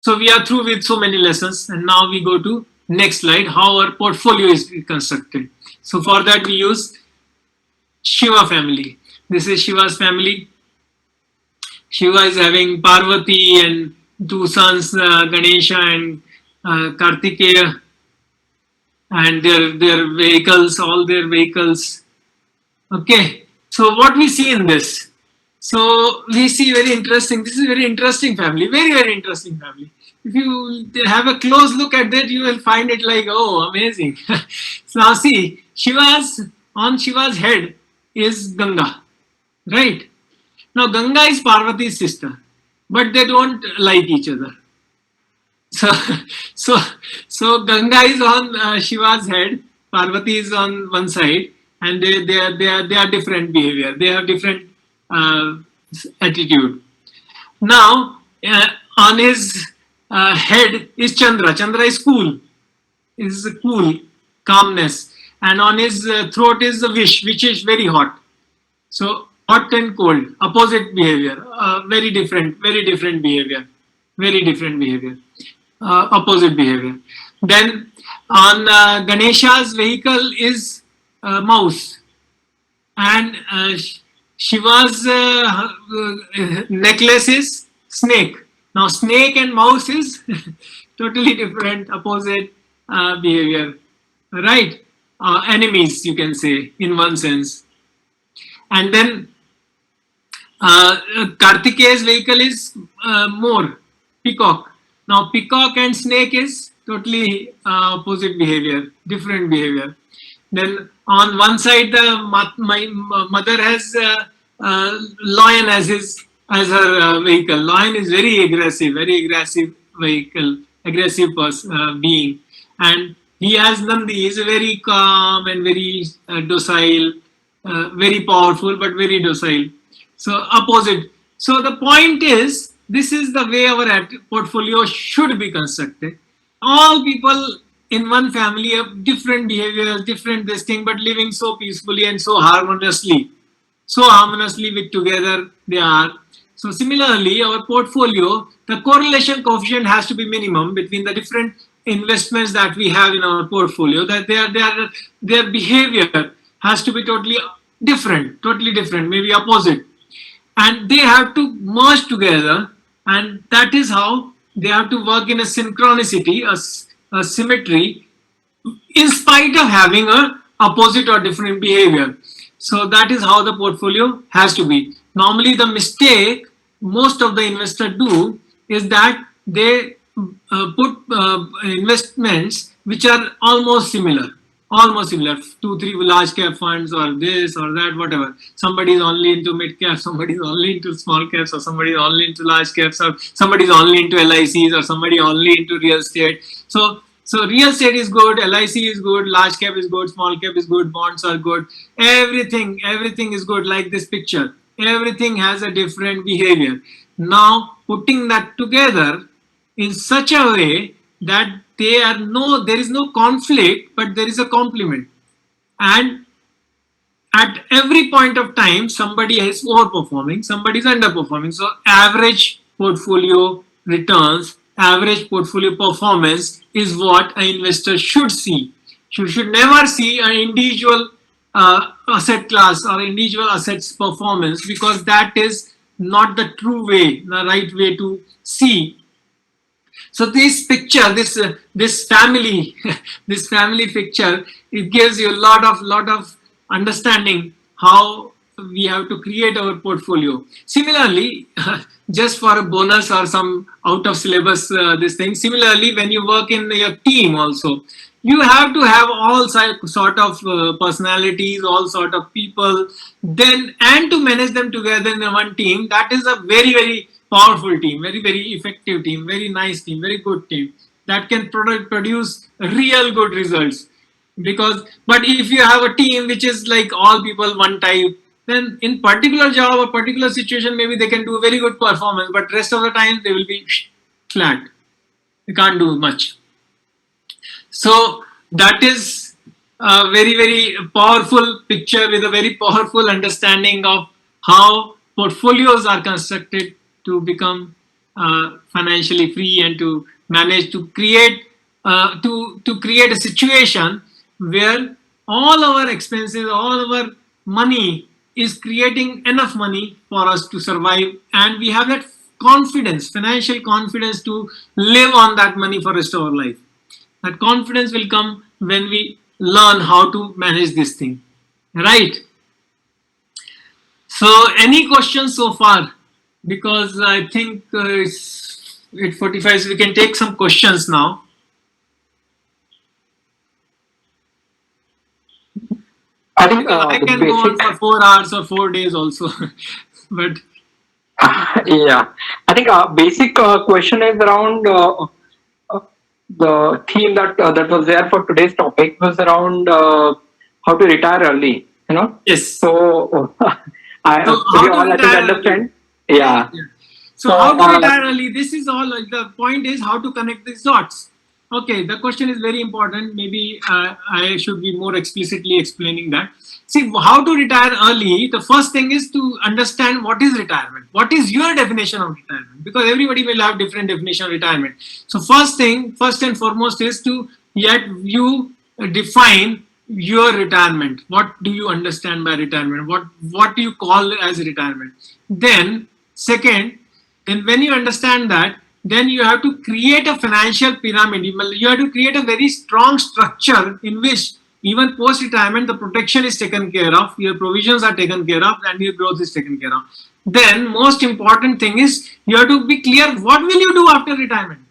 So we are through with so many lessons, and now we go to next slide, how our portfolio is constructed. So for that we use Shiva family. This is Shiva's family. Shiva is having Parvati and two sons, Ganesha and Kartikeya, and their vehicles, all their vehicles. Okay, so what we see in this? So we see very interesting. This is very interesting family, very interesting family. If you have a close look at that, you will find it like, oh, amazing. So now see, Shiva's head is Ganga, right? Now Ganga is Parvati's sister, but they don't like each other. So, so, so Ganga is on Shiva's head, Parvati is on one side, and they are different behavior. They have different uh, attitude. Now, on his head is Chandra. Chandra is cool, calmness, and on his throat is the Vish, which is very hot. So hot and cold, opposite behavior, very different behavior, very different behavior, opposite behavior. Then on Ganesha's vehicle is mouse, and Shiva's necklace is snake. Now snake and mouse is totally different, opposite behavior, right? Enemies, you can say, in one sense. And then Kartikeya's vehicle is more peacock. Now peacock and snake is totally opposite behavior, different behavior. Then on one side, my mother has lion as her vehicle. Lion is very aggressive vehicle, aggressive being, and he has Nandi. He is very calm and very docile, very powerful but very docile. So opposite. So the point is, this is the way our portfolio should be constructed. All people in one family have different behaviors, different this thing, but living so peacefully and so harmoniously with together they are. So similarly, our portfolio, the correlation coefficient has to be minimum between the different investments that we have in our portfolio, that their behavior has to be totally different, maybe opposite, and they have to merge together, and that is how they have to work in a synchronicity, a symmetry, in spite of having a opposite or different behavior. So that is how the portfolio has to be. Normally the mistake most of the investors do is that they put investments which are almost similar, 2 3 large cap funds or this or that, whatever. Somebody is only into mid cap, somebody is only into small caps, or somebody is only into large caps, or somebody is only into LICs, or somebody only into real estate. So real estate is good, LIC is good, large cap is good, small cap is good, bonds are good, everything is good. Like this picture, everything has a different behavior. Now putting that together in such a way that there is no conflict, but there is a complement, and at every point of time somebody is overperforming, somebody is underperforming. So average portfolio returns, average portfolio performance is what an investor should see. You should never see an individual asset class or individual assets performance, because that is not the true way, the right way to see. So this picture, this family, this family picture, it gives you a lot of understanding how we have to create our portfolio. Similarly, just for a bonus or some out of syllabus this thing. Similarly, when you work in your team also, you have to have all sort of personalities, all sort of people, then and to manage them together in one team. That is a very powerful team, very effective team, very nice team, very good team that can produce real good results. Because but if you have a team which is like all people one type, then in particular job or particular situation maybe they can do very good performance, but rest of the time they will be flat, they can't do much. So that is a very powerful picture with a very powerful understanding of how portfolios are constructed to become financially free and to manage to create to create a situation where all our expenses, all our money is creating enough money for us to survive, and we have that confidence, financial confidence to live on that money for the rest of our life. That confidence will come when we learn how to manage this thing, right? So, any questions so far? Because I think it's 8:45, so we can take some questions now. I think I the can go on basic, for 4 hours or 4 days also, but yeah, I think basic question is around the theme that was there for today's topic was around how to retire early. You know, yes. so So, we how to all I think retire early? understand. Yeah. Yeah. So, So how to retire early? This is all. The point is how to connect these dots. Okay, the question is very important. Maybe I should be more explicitly explaining that. See, how to retire early? The first thing is to understand what is retirement. What is your definition of retirement? Because everybody will have different definition of retirement. So, first and foremost, is to yet you define your retirement. What do you understand by retirement? What do you call as retirement? Then, second, then when you understand that, then you have to create a financial pyramid. You have to create a very strong structure in which even post retirement the protection is taken care of, your provisions are taken care of, and your growth is taken care of. Then most important thing is you have to be clear what will you do after retirement,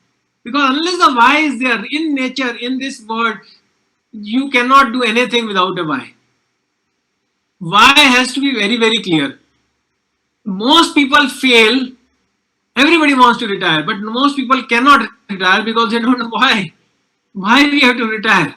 because unless the why is there in nature, in this world, you cannot do anything without a why. Why has to be very, very clear. Most people fail. Everybody wants to retire, but most people cannot retire because they don't know why. Why we have to retire?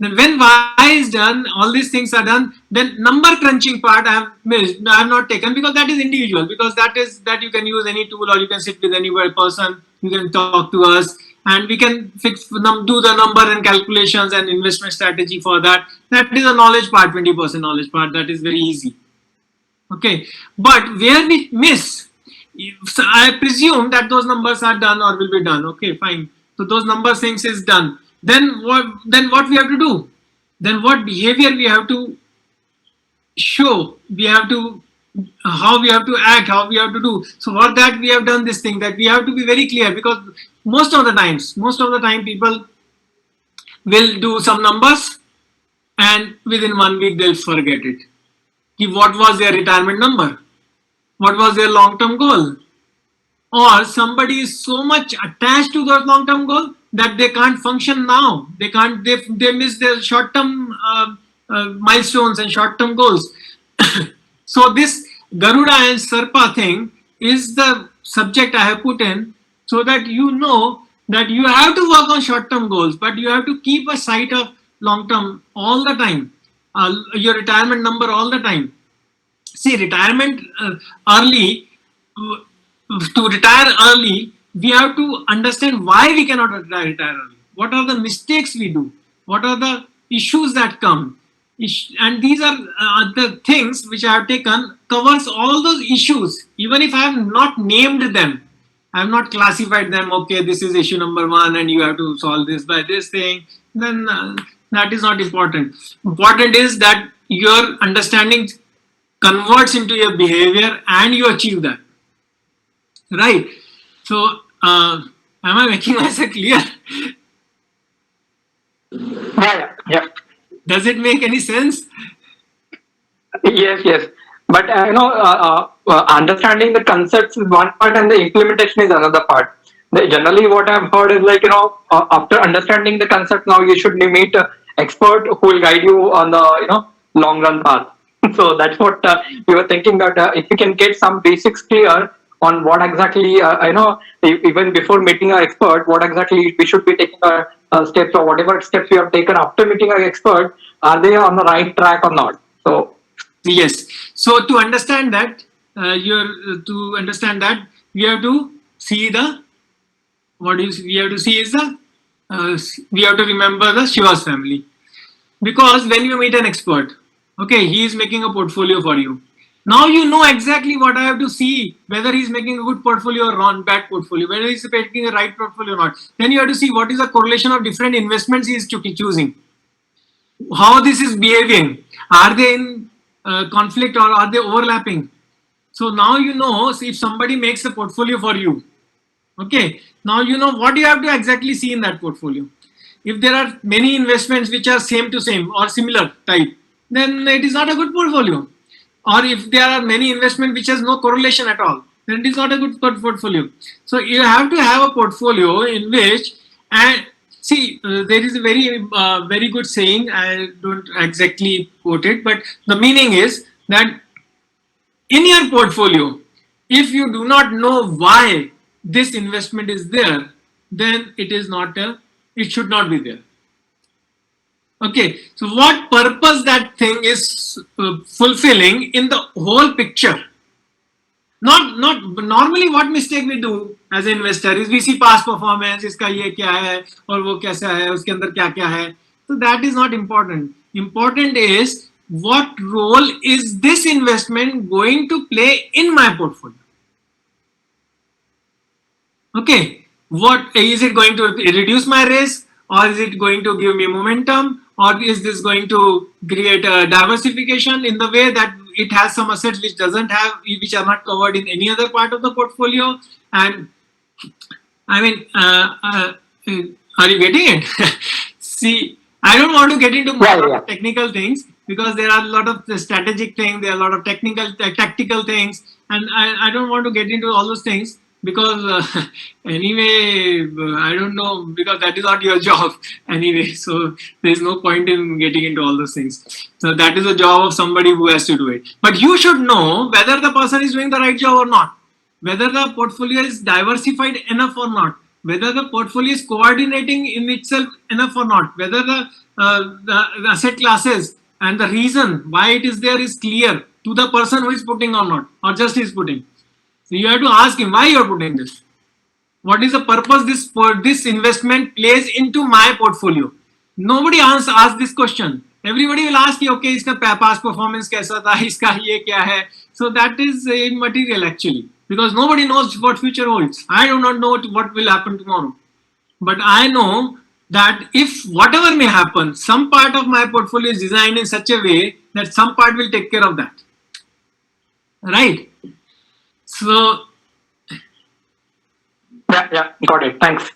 Then when why is done, all these things are done. Then number crunching part I have missed. I have not taken because that is individual. Because that you can use any tool or you can sit with any person. You can talk to us and we can do the number and calculations and investment strategy for that. That is a knowledge part, 20% knowledge part. That is very easy. Okay, but where we miss, so I presume that those numbers are done or will be done. Okay, fine. So those number things is done. Then what? Then what we have to do? Then what behavior we have to show? We have to how we have to act, how we have to do. So for that we have done this thing that we have to be very clear, because most of the time people will do some numbers and within 1 week they'll forget it. What was their retirement number? What was their long-term goal? Or somebody is so much attached to those long-term goal that they can't function now. They miss their short-term milestones and short-term goals. So this Garuda and Sarpa thing is the subject I have put in, so that you know that you have to work on short-term goals, but you have to keep a sight of long-term all the time, your retirement number all the time. See, retirement early, to retire early, we have to understand why we cannot retire early. What are the mistakes we do? What are the issues that come? And these are the things which I have taken, covers all those issues. Even if I have not named them, I have not classified them. Okay, this is issue number 1 and you have to solve this by this thing. Then that is not important. Important is that your understanding converts into your behavior and you achieve that. Right. So, am I making myself clear? Yeah. Does it make any sense? Yes. But understanding the concepts is one part, and the implementation is another part. Generally, what I've heard is after understanding the concept, now you should meet an expert who will guide you on the long run path. So that's what we were thinking, that if we can get some basics clear on what exactly even before meeting an expert, what exactly we should be taking steps, or whatever steps we have taken after meeting an expert, are they on the right track or not? So yes. So to understand that, we have to see the we have to see is the we have to remember the Shiva's family, because when you meet an expert, okay, he is making a portfolio for you. Now you know exactly what I have to see, whether he's making a good portfolio or wrong, bad portfolio, whether he's making a right portfolio or not. Then you have to see what is the correlation of different investments he is choosing, how this is behaving. Are they in conflict or are they overlapping? So now you know, so if somebody makes a portfolio for you, okay, now you know what you have to exactly see in that portfolio. If there are many investments which are same to same or similar type, then it is not a good portfolio. Or if there are many investments which has no correlation at all, then it is not a good portfolio. So you have to have a portfolio in which, and see, there is a very good saying. I don't exactly quote it, but the meaning is that in your portfolio, if you do not know why this investment is there, then it is not a, it should not be there. Okay, so what purpose that thing is fulfilling in the whole picture? Not normally what mistake we do as an investor is we see past performance, इसका ये क्या है और वो कैसा है, उसके अंदर क्या क्या है. So that is not important. Important is what role is this investment going to play in my portfolio? Okay, what is it going to reduce my risk, or is it going to give me momentum, or is this going to create a diversification in the way that it has some assets which doesn't have, which are not covered in any other part of the portfolio? And I mean, are you getting it? See, I don't want to get into more technical things because there are a lot of strategic things, there are a lot of tactical things, and I don't want to get into all those things because anyway, I don't know, because that is not your job anyway. So there's no point in getting into all those things. So that is a job of somebody who has to do it. But you should know whether the person is doing the right job or not, whether the portfolio is diversified enough or not, whether the portfolio is coordinating in itself enough or not, whether the asset classes and the reason why it is there is clear to the person who is putting or not, or just is putting. So you have to ask him why you are putting this. What is the purpose this investment plays into my portfolio? Nobody asks this question. Everybody will ask you, okay, iska past performance kaisa tha, iska ye kya hai. So that is immaterial actually, because nobody knows what future holds. I do not know what will happen tomorrow, but I know that if whatever may happen, some part of my portfolio is designed in such a way that some part will take care of that, right? So yeah, got it. Thanks.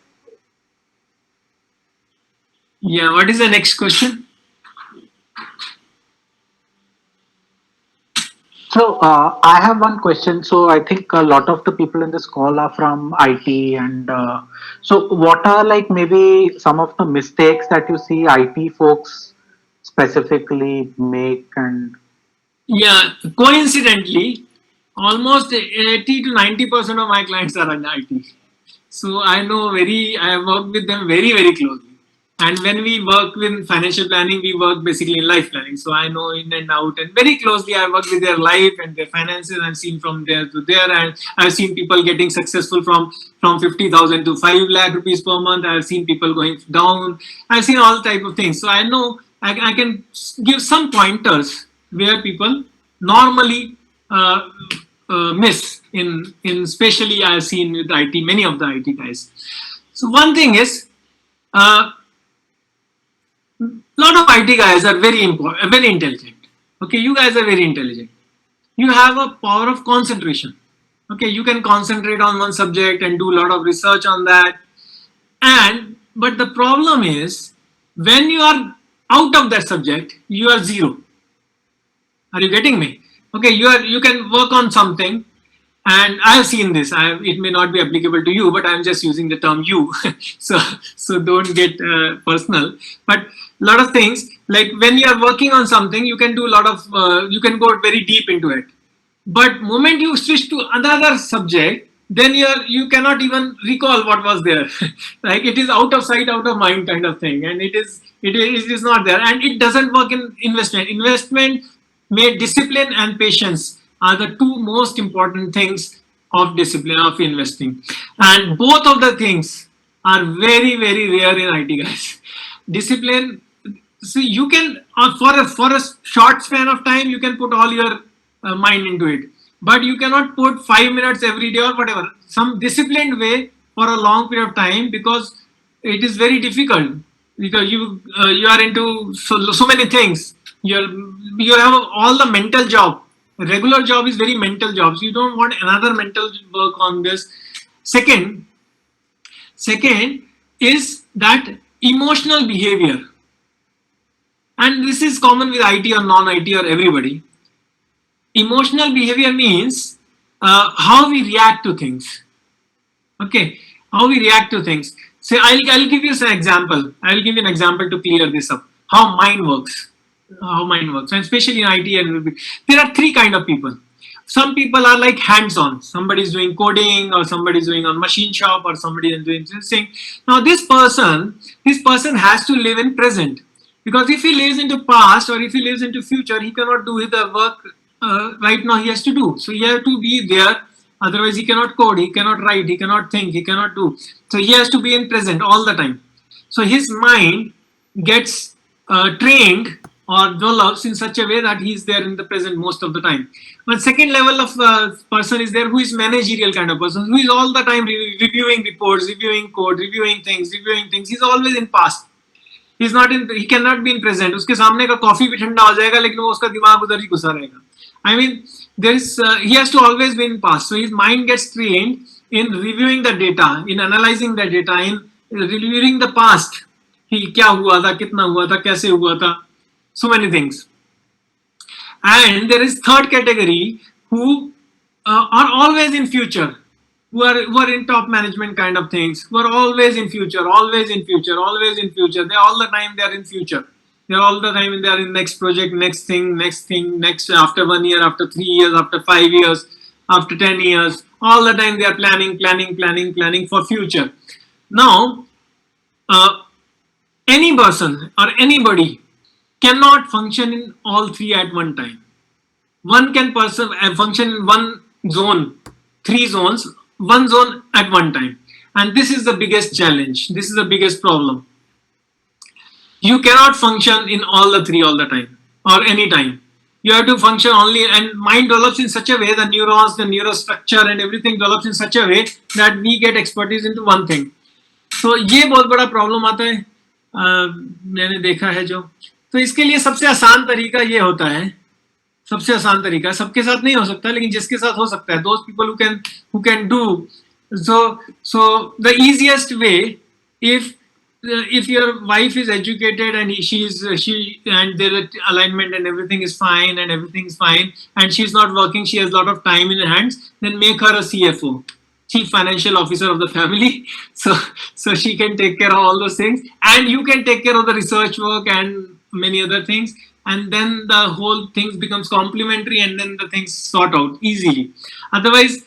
yeah, what is the next question? So I have one question. So I think a lot of the people in this call are from IT, and so what are like maybe some of the mistakes that you see IT folks specifically make? And Yeah, coincidentally, almost 80 to 90% of my clients are in IT. So I know I work with them very closely. And when we work with financial planning, we work basically in life planning. So I know in and out and very closely. I work with their life and their finances. I've seen from there to there, and I've seen people getting successful from 50,000 to 5 lakh rupees per month. I've seen people going down. I've seen all type of things. So I know I can give some pointers where people normally miss in especially I've seen with IT, many of the IT guys. So one thing is, lot of IT guys are very intelligent. Okay, you guys are very intelligent. You have a power of concentration. Okay, you can concentrate on one subject and do a lot of research on that. But the problem is when you are out of that subject, you are zero. Are you getting me? Okay, you can work on something, and I have seen this. It may not be applicable to you, but I'm just using the term you. so don't get personal. But a lot of things, like when you are working on something, you can do a lot of you can go very deep into it. But moment you switch to another subject, then you cannot even recall what was there. Like it is out of sight, out of mind kind of thing, and it is not there, and it doesn't work in investment. Investment, may discipline and patience are the two most important things of discipline of investing, and both of the things are very rare in IT guys. Discipline. So you can for a short span of time you can put all your mind into it. But you cannot put 5 minutes every day or whatever, some disciplined way for a long period of time, because it is very difficult, because you are into so many things. You have all the mental job. A regular job is very mental jobs. You don't want another mental work on this. Second is that emotional behavior, and this is common with IT or non-IT or everybody. Emotional behavior means how we react to things. Okay, how we react to things. So I'll give you an example. I'll give you an example to clear this up. How mind works. How mind works, and especially in IT, and there are three kind of people. Some people are like hands-on. Somebody is doing coding, or somebody is doing on machine shop, or somebody is doing this thing. Now this person has to live in present, because if he lives into past or if he lives into future, he cannot do the work right now he has to do. So he has to be there. Otherwise, he cannot code, he cannot write, he cannot think, he cannot do. So he has to be in present all the time. So his mind gets trained or develops in such a way that he is there in the present most of the time. But second level of person is there who is managerial kind of person, who is all the time reviewing reports, reviewing code, reviewing things. He's always in past. He's not in. He cannot be in present. उसके सामने का coffee भी ठंडा हो जाएगा, लेकिन वो उसका दिमाग उधर ही घुसा रहेगा. I mean, he has to always be in past. So his mind gets trained in reviewing the data, in analyzing the data, in reviewing the past. क्या हुआ था, कितना हुआ था, कैसे हुआ था, so many things. And there is third category who are always in future, who are in top management kind of things, who are always in future, always in future, always in future. They all the time they are in future. They're all the time they are in next project, next thing, next after 1 year, after 3 years, after 5 years, after 10 years. All the time they are planning for future. Now, any person or anybody cannot function in all three at one time. One can function in one zone, 3 zones, one zone at one time. And this is the biggest challenge. This is the biggest problem. You cannot function in all the three all the time or any time. You have to function only, and mind develops in such a way, the neurons, the neurostructure and everything develops in such a way that we get expertise into one thing. So ये बहुत बड़ा problem आता है, मैंने देखा है जो. तो इसके लिए सबसे आसान तरीका ये होता है, सबसे आसान तरीका, सबके साथ नहीं हो सकता लेकिन जिसके साथ हो सकता है, those people who can do. So the easiest way, if your wife is educated and she and their alignment and everything is fine and she's not working, she has a lot of time in her hands, then make her a CFO, Chief Financial Officer of the family. So she can take care of all those things, and you can take care of the research work and many other things, and then the whole thing becomes complementary, and then the things sort out easily. Otherwise,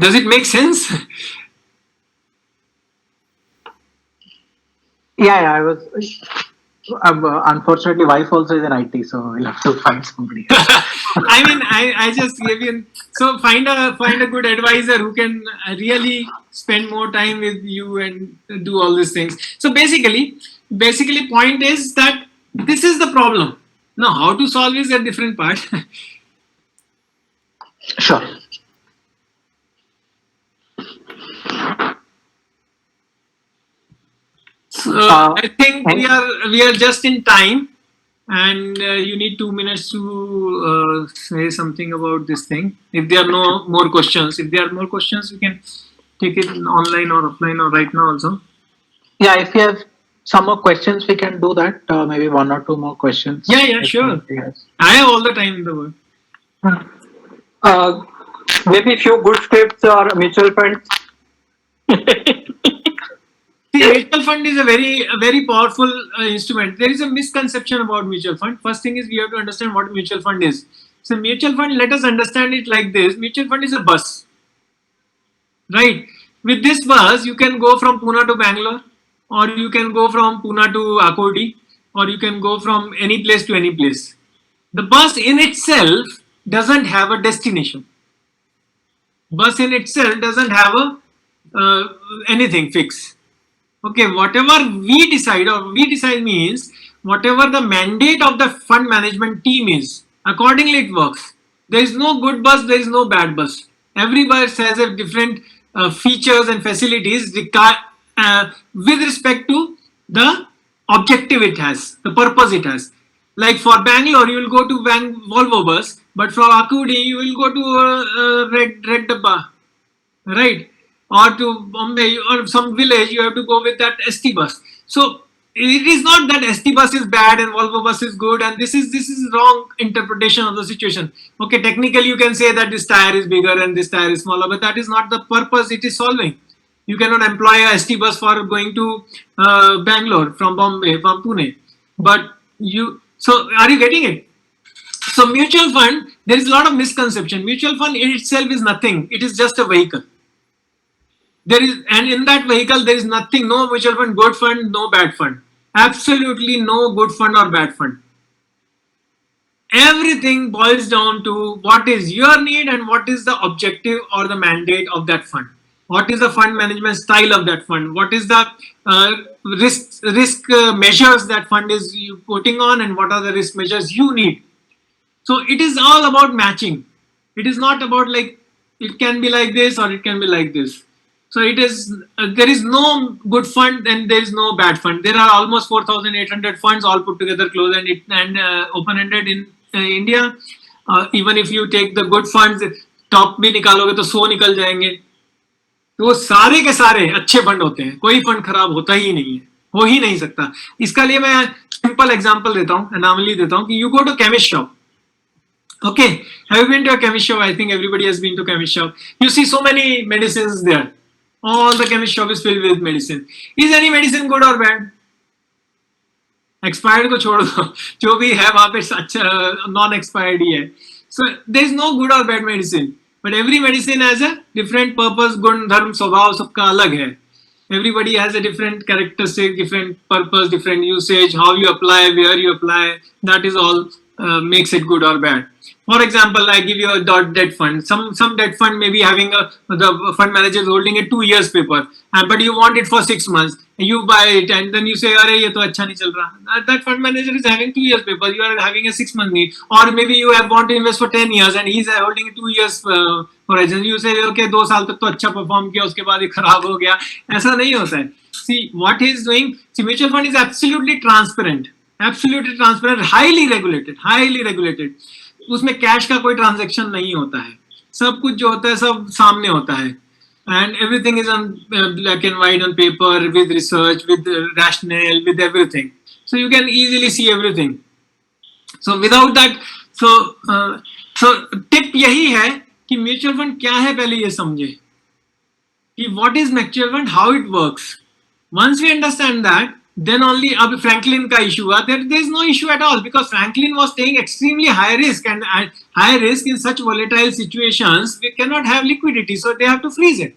does it make sense? Yeah, I was. Unfortunately, wife also is in IT, so we'll have to find somebody else. I mean, I just gave you. So find a good advisor who can really spend more time with you and do all these things. So basically, point is that this is the problem. Now, how to solve is a different part. Sure. So I think we are just in time, and you need 2 minutes to say something about this thing. If there are no more questions, we can take it online or offline or right now also. Yeah, if you have some more questions, we can do that. Maybe 1 or 2 more questions. Yeah, sure. I have all the time in the world. Maybe few good scripts or mutual funds. See, mutual fund is a very powerful instrument. There is a misconception about mutual fund. First thing is we have to understand what mutual fund is. So mutual fund, let us understand it like this. Mutual fund is a bus, right? With this bus, you can go from Pune to Bangalore, or you can go from Pune to Akodi, or you can go from any place to any place. The bus in itself doesn't have a destination. Bus in itself doesn't have anything fixed. Okay, whatever we decide, or we decide means whatever the mandate of the fund management team is, accordingly it works. There is no good bus, there is no bad bus. Every bus has a different features and facilities with respect to the objective it has, the purpose it has. Like for Bangalore, you will go to Volvo bus, but for Akudi, you will go to Red Dabba, right? Or to Bombay or some village, you have to go with that ST bus. So it is not that ST bus is bad and Volvo bus is good, and this is wrong interpretation of the situation. Okay, technically you can say that this tire is bigger and this tire is smaller, but that is not the purpose it is solving. You cannot employ a ST bus for going to Bangalore from Bombay, from Pune. But you, so are you getting it? So mutual fund, there is a lot of misconception. Mutual fund in itself is nothing. It is just a vehicle. There is, and in that vehicle there is nothing, no mutual fund, good fund, no bad fund. Absolutely no good fund or bad fund. Everything boils down to what is your need and what is the objective or the mandate of that fund. What is the fund management style of that fund? What is the risk measures that fund is you putting on, and what are the risk measures you need? So it is all about matching. It is not about like it can be like this or it can be like this. So it is there is no good fund and there is no bad fund. There are almost 4,800 funds all put together, closed and open-ended in India. Even if you take the good funds, top भी निकालोगे तो 100 निकल जाएंगे. तो वो सारे के सारे अच्छे फंड होते हैं. कोई फंड खराब होता ही नहीं है, हो ही नहीं सकता. इसका लिए मैं सिंपल एग्जांपल देता हूँ, एनामली देता हूँ कि you go to chemist shop. Okay, have you been to a chemist shop? I think everybody has been to chemist shop. You see so many medicines there. All the chemist shop is filled with medicine. Is any medicine good or bad? Expired को छोड़ दो, जो भी है वहाँ पे अच्छा non expired ही है. So there is no good or bad medicine, but every medicine has a different purpose, गुण धर्म स्वभाव सबका अलग है. Everybody has a different characteristic, different purpose, different usage. How you apply, where you apply, that is all makes it good or bad. For example, I give you a debt fund. Some debt fund may be having the fund manager is holding a 2 years paper, but you want it for 6 months. You buy it and then you say, "अरे ये तो अच्छा नहीं चल रहा." That fund manager is having 2 years paper. You are having a 6 month need, or maybe you have want to invest for 10 years and he is holding 2 years horizon. You say, "Okay, 2 साल तक तो अच्छा perform किया, उसके बाद ये खराब हो गया." ऐसा नहीं होता है. See what he is doing. See, mutual fund is absolutely transparent. Absolutely transparent, highly regulated. उसमें कैश का कोई ट्रांजैक्शन नहीं होता है. सब कुछ जो होता है सब सामने होता है. And everything is on black and white on paper, with research, with rationale, with everything. So you can easily see everything. So without that, so tip यही है कि म्यूचुअल फंड क्या है पहले ये समझे कि what is mutual fund, how it works. Once we understand that, then only अब Franklin का issue हुआ. There is no issue at all because Franklin was taking extremely high risk, and high risk in such volatile situations we cannot have liquidity, so they have to freeze it.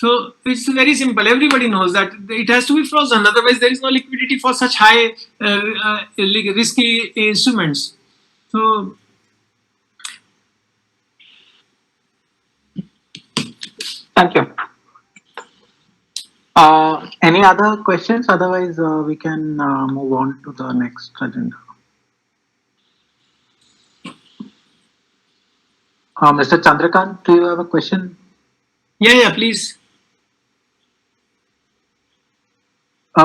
So it's very simple. Everybody knows that it has to be frozen, otherwise there is no liquidity for such high risky instruments. So Thank you. Any other questions? Otherwise, we can move on to the next agenda. Mr. Chandrakant, do you have a question? yeah, please.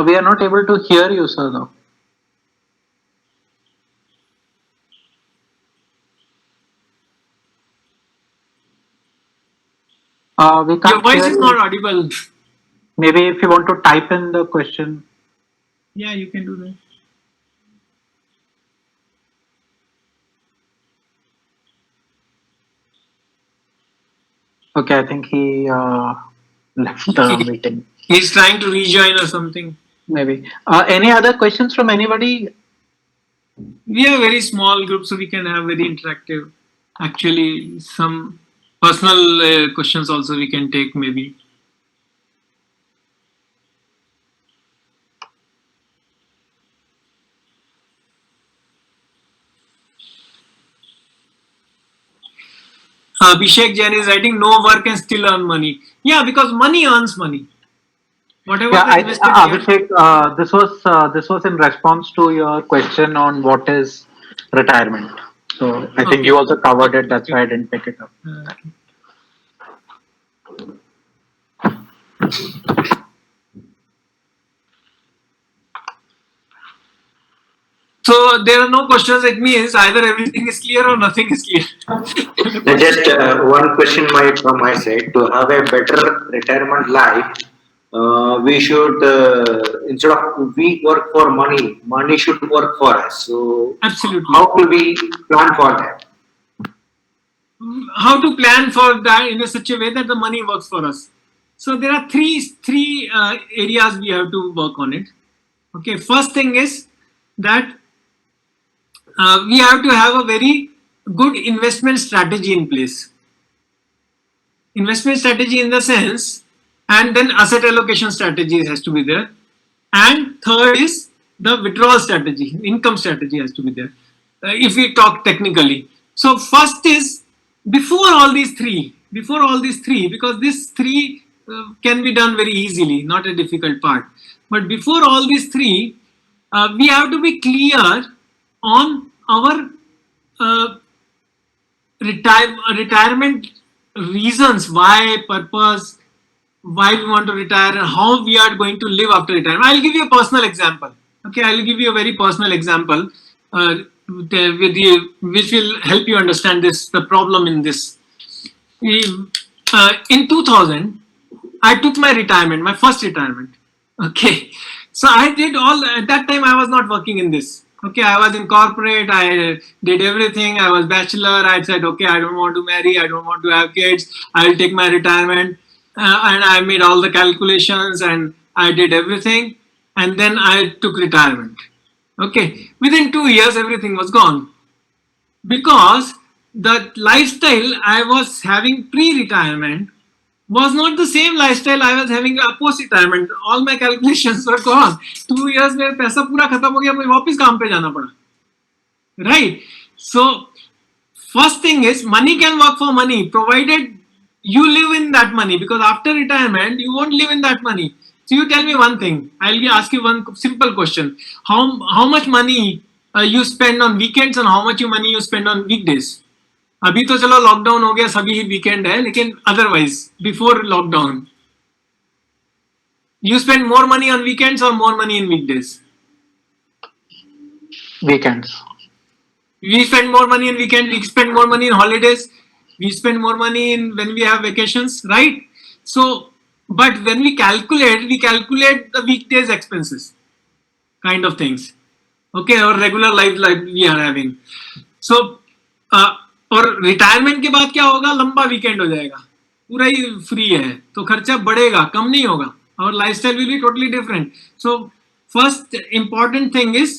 We are not able to hear you, sir, though. We can't Your voice hear is you. not audible. Maybe if you want to type in the question. Yeah, you can do that. Okay, I think he left the meeting. He's trying to rejoin or something. Maybe. Any other questions from anybody? We are a very small group, so we can have very interactive. Actually, some personal questions also we can take maybe. Abhishek Jain is writing, no work and still earn money. Yeah, because money earns money. Whatever Yeah, the invested we have. Abhishek, this was in response to your question on what is retirement. So I think Okay. you also covered it. That's Okay. why I didn't pick it up. Uh, So there are no questions. It means either everything is clear or nothing is clear. Just one question from my side. To have a better retirement life, we should instead of we work for money, money should work for us. So Absolutely. how do we plan for that? How to plan for that in a such a way that the money works for us. So there are three areas we have to work on it. Okay, first thing is that we have to have a very good investment strategy in place. Investment strategy in the sense, and then asset allocation strategy has to be there. And third is the withdrawal strategy, income strategy has to be there. If we talk technically. So first is before all these three, because these three can be done very easily, not a difficult part. But before all these three, we have to be clear on our retirement reasons, why purpose, why we want to retire, and how we are going to live after retirement. I'll give you a personal example. Okay, I'll give you a very personal example which will help you understand the problem in this. In 2000, I took my retirement, my first retirement. Okay, so I did all at that time. I was not working in this. Okay, I was in corporate. I did everything. I was bachelor. I said, okay, I don't want to marry. I don't want to have kids. I will take my retirement. And I made all the calculations and I did everything. And then I took retirement. Okay, within 2 years, everything was gone because the lifestyle I was having pre-retirement was not the same lifestyle I was having post-retirement. All my calculations were gone. 2 years में पैसा पूरा खत्म हो गया, मुझे वापस काम पे जाना पड़ा. Right? So first thing is money can work for money provided you live in that money, because after retirement you won't live in that money. So you tell me one thing. I'll ask you one simple question. How much money you spend on weekends and how much money you spend on weekdays? अभी तो चलो lockdown हो गया, सभी weekend है, लेकिन otherwise before lockdown you spend more money on weekends or more money in weekdays? Weekends. We spend more money in weekend, we spend more money in holidays, we spend more money in when we have vacations, right? So but when we calculate the weekdays expenses kind of things. Okay, or regular life like we are having. So और retirement के बाद क्या होगा, लंबा weekend हो जाएगा, पूरा ही free है, तो खर्चा बढ़ेगा, कम नहीं होगा, और lifestyle will be totally different. So first important thing is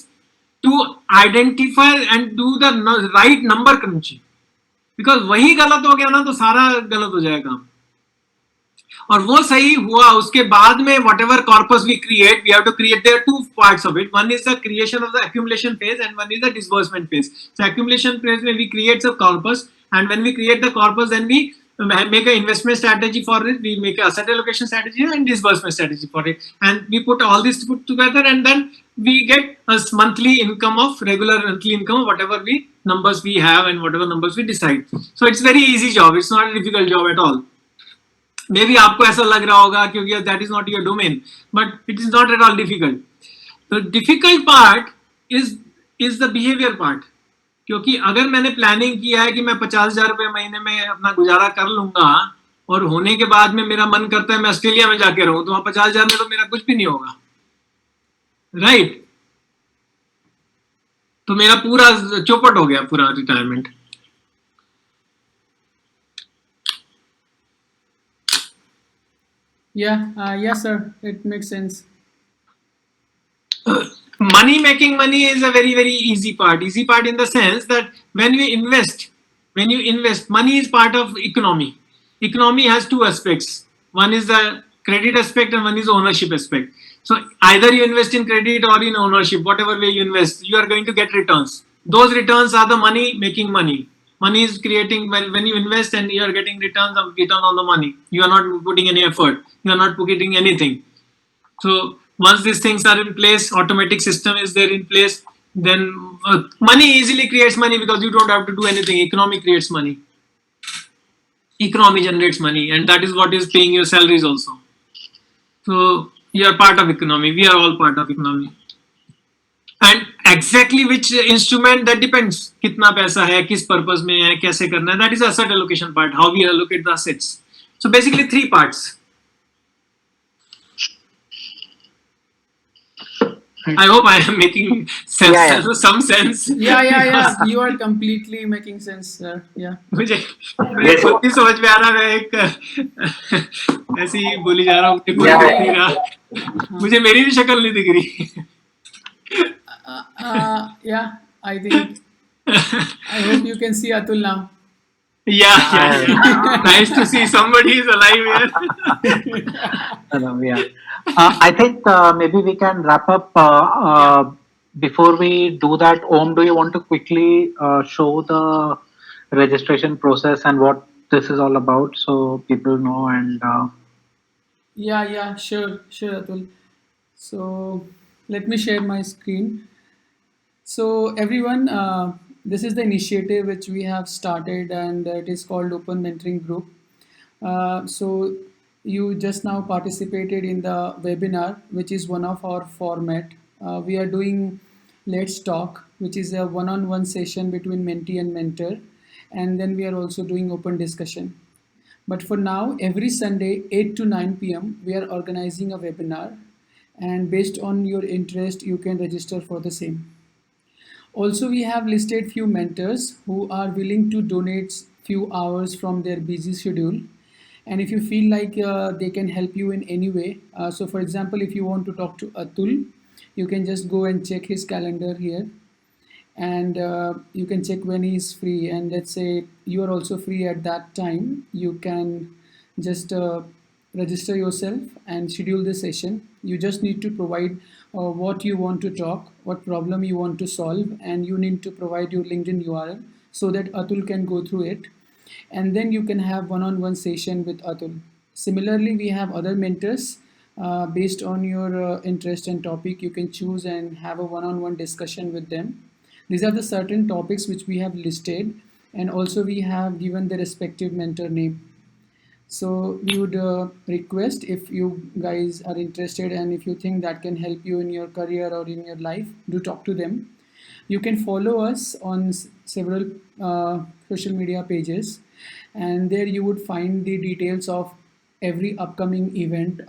to identify and do the right number crunching, because वही गलत हो गया ना तो सारा गलत हो जाएगा. और वो सही हुआ उसके बाद में whatever corpus we create, we have to create. There are two parts of it. One is the creation of the accumulation phase and one is the disbursement phase. So accumulation phase where we create the corpus, and when we create the corpus then we make an investment strategy for it, we make a asset allocation strategy and disbursement strategy for it, and we put all this put together, and then we get a monthly income of regular monthly income, whatever numbers we have and whatever numbers we decide. So it's very easy job, it's not a difficult job at all. May be आपको ऐसा लग रहा होगा क्योंकि that is not your domain, but it is not at all difficult. The difficult part is the behaviour part. क्योंकि अगर मैंने planning किया है कि मैं 50,000 रुपए महीने में अपना गुजारा कर लूंगा और होने के बाद में मेरा मन करता है मैं ऑस्ट्रेलिया में जाके रहूं, तो वहां 50,000 में तो मेरा कुछ भी नहीं होगा, राइट? तो मेरा पूरा चौपट हो गया पूरा retirement. Yes, sir. It makes sense. Making money is a very, very easy part. Easy part in the sense that when you invest, money is part of economy. Economy has two aspects. One is the credit aspect and one is the ownership aspect. So either you invest in credit or in ownership, whatever way you invest, you are going to get returns. Those returns are the money making money. Money is creating when you invest and you are getting return on the money. You are not putting any effort. You are not putting anything. So once these things are in place, automatic system is there in place, then money easily creates money because you don't have to do anything. Economy creates money. Economy generates money, and that is what is paying your salaries also. So you are part of economy. We are all part of economy. And exactly which instrument, that depends. कितना पैसा है, किस purpose में है, कैसे करना है. That is asset allocation part. How we allocate the assets. So basically 3 parts. I hope I am making sense. Yeah, yeah. Some sense. Yeah. You are completely making sense, sir. Yeah. मुझे खुद ही समझ में आ रहा, मैं एक ऐसे ही बोली जा रहा हूँ, मुझे कोई दिख नहीं रहा, मुझे मेरी भी शक्ल नहीं दिख रही. Yeah. I think. I hope you can see Atul now. Yeah. Nice to see somebody is alive here. Yeah. I think maybe we can wrap up. Before we do that, Om, do you want to quickly show the registration process and what this is all about so people know? And Yeah. Sure, Atul. So let me share my screen. So everyone, this is the initiative which we have started, and it is called Open Mentoring Group. So you just now participated in the webinar, which is one of our format. We are doing Let's Talk, which is a one-on-one session between mentee and mentor, and then we are also doing open discussion. But for now, every Sunday, 8 to 9 p.m., we are organizing a webinar, and based on your interest, you can register for the same. Also, we have listed few mentors who are willing to donate few hours from their busy schedule. And if you feel like they can help you in any way, so for example, if you want to talk to Atul, you can just go and check his calendar here, and you can check when he's free. And let's say you are also free at that time, you can just register yourself and schedule the session. You just need to provide what you want to talk, what problem you want to solve, and you need to provide your LinkedIn URL so that Atul can go through it, and then you can have one-on-one session with Atul. Similarly, we have other mentors. Based on your interest and topic, you can choose and have a one-on-one discussion with them. These are the certain topics which we have listed, and also we have given the respective mentor name. So we would request, if you guys are interested and if you think that can help you in your career or in your life, do talk to them. You can follow us on several social media pages, and there you would find the details of every upcoming event.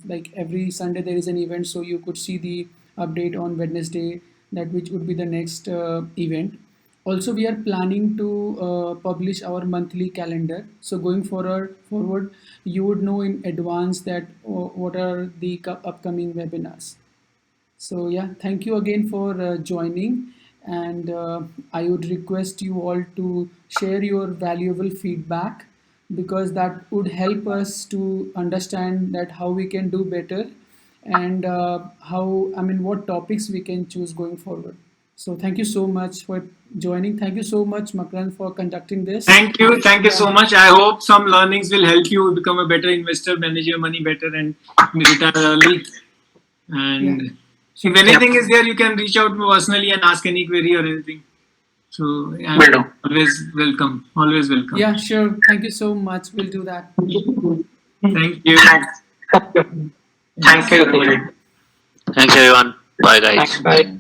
Like every Sunday there is an event, so you could see the update on Wednesday, that which would be the next event. Also, we are planning to publish our monthly calendar. So going forward, you would know in advance that what are the upcoming webinars. So yeah, thank you again for joining, and I would request you all to share your valuable feedback, because that would help us to understand that how we can do better, and what topics we can choose going forward. So thank you so much for joining. Thank you so much, Makran, for conducting this. Thank you so much. I hope some learnings will help you become a better investor, manage your money better, and retire early. And if anything is there, you can reach out personally and ask any query or anything. So I'm always welcome. Always welcome. Yeah, sure. Thank you so much. We'll do that. Thank you. Thank you. Thanks everyone. Bye guys. Bye.